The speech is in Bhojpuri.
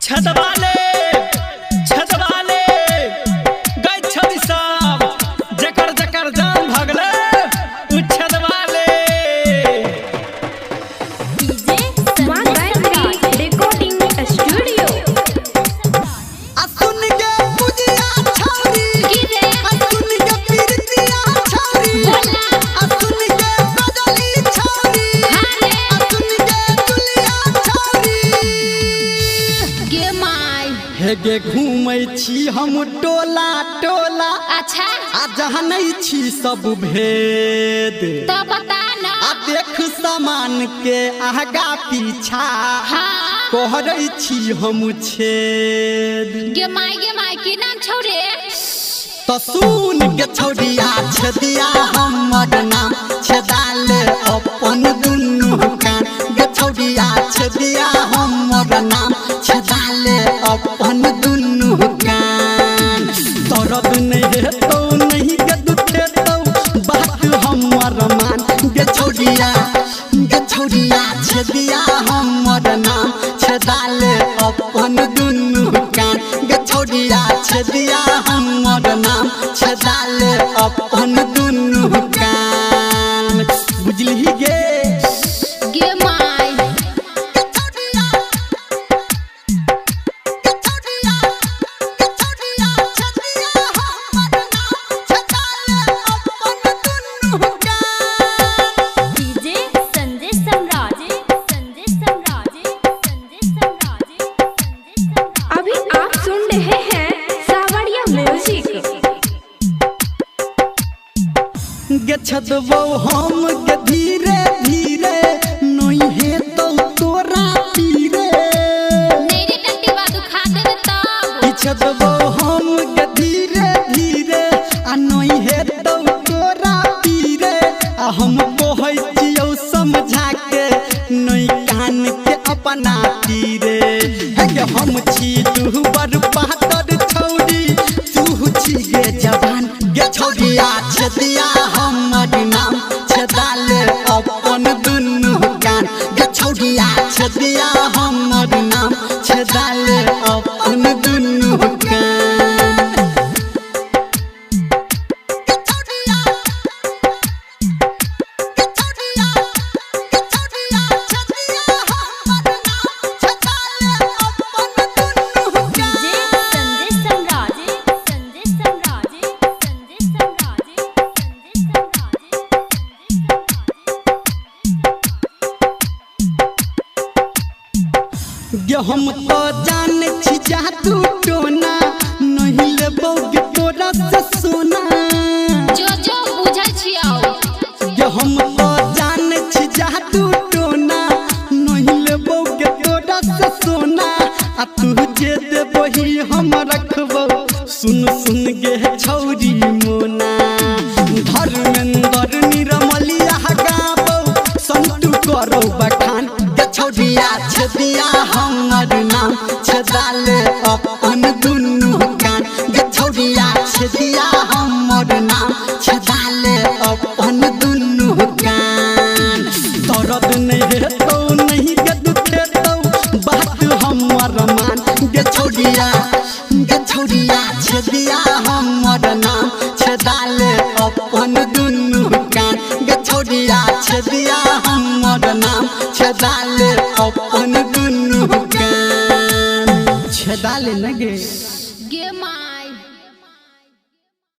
छदवाले गई छदी सब जकर जकर जान भगले उ छदवाले डीजे गायत्री रिकॉर्डिंग स्टूडियो असुन के मुजिया छौरी असुन के पीरतिया छौरी असुन के बदली छौरी असुन के दुलिया छौरी गे माय हे गे घूमै छी हम टोला टोला अच्छा आ जहनै छी सब भेद तो बता ना आ देख सामान के आगा पीछा कहरै छी हम छेद गे माय की नाम छौरे तो सुन के छौरिया छदिया हमर नाम छदाल अपन दुनु कान गे छौरिया छदिया हमर नाम छदाल अपन दुनु कान दर्द नहीं हेतौ नहीं के दुखेतौ बात हमर मान गे छौरिया छदिया हमर नाम छदाल अपन दुनु कान गे छौरिया छदिया हमर नाम छदाल अपन दुनु कान बुझली गे गे माय डीजे संजय सम्राट अभी आप सुन रहे हैं सावरिया म्यूजिक गे छदबौ हम गे धीरे धीरे नहीं हेतौ तोरा पीरे मेरी टट्टी बात खा देवे तब छदबौ हम गे धीरे धीरे आ नहीं हेतौ तोरा पीरे आ हम कहै छियौ समझा के नहीं कान के अपना तीरे गे हम छी तू बड़ पातर छौरी तू छी गे जवान गे छौरिया छदिया हमर नाम छदाल अपन दुनु कान गे छौरिया छदिया हमर नाम छदाल अपन दुनु कान डीजे संजय सम्राट गे हम तो जाने छी जादू टोना नहीं लेबौ गे तोरा से सोना जो बुझै छियौ गे हम तो जाने छी जादू टोना नहीं लेबौ गे तोरा से सोना आ तू जे देबही हम रखबौ सुन सुन गे छौरी मोना धर्मेंद्र निरमलिया गाबौ संतु करो बखान गे छौरिया छदिया हमर नाम छदाल अपन दुनु कान गे छौरिया छदिया हमर नाम छदाल अपन दुनु कान दर्द नहीं हेतौ नहीं गे दुखेतौ बात हमर मान गे छौरिया छदिया हमर नाम छदाल अपन दुनु कान गे छौरिया छदिया हमर नाम छदाल अपन दुनु कान छदाल न गे गे माय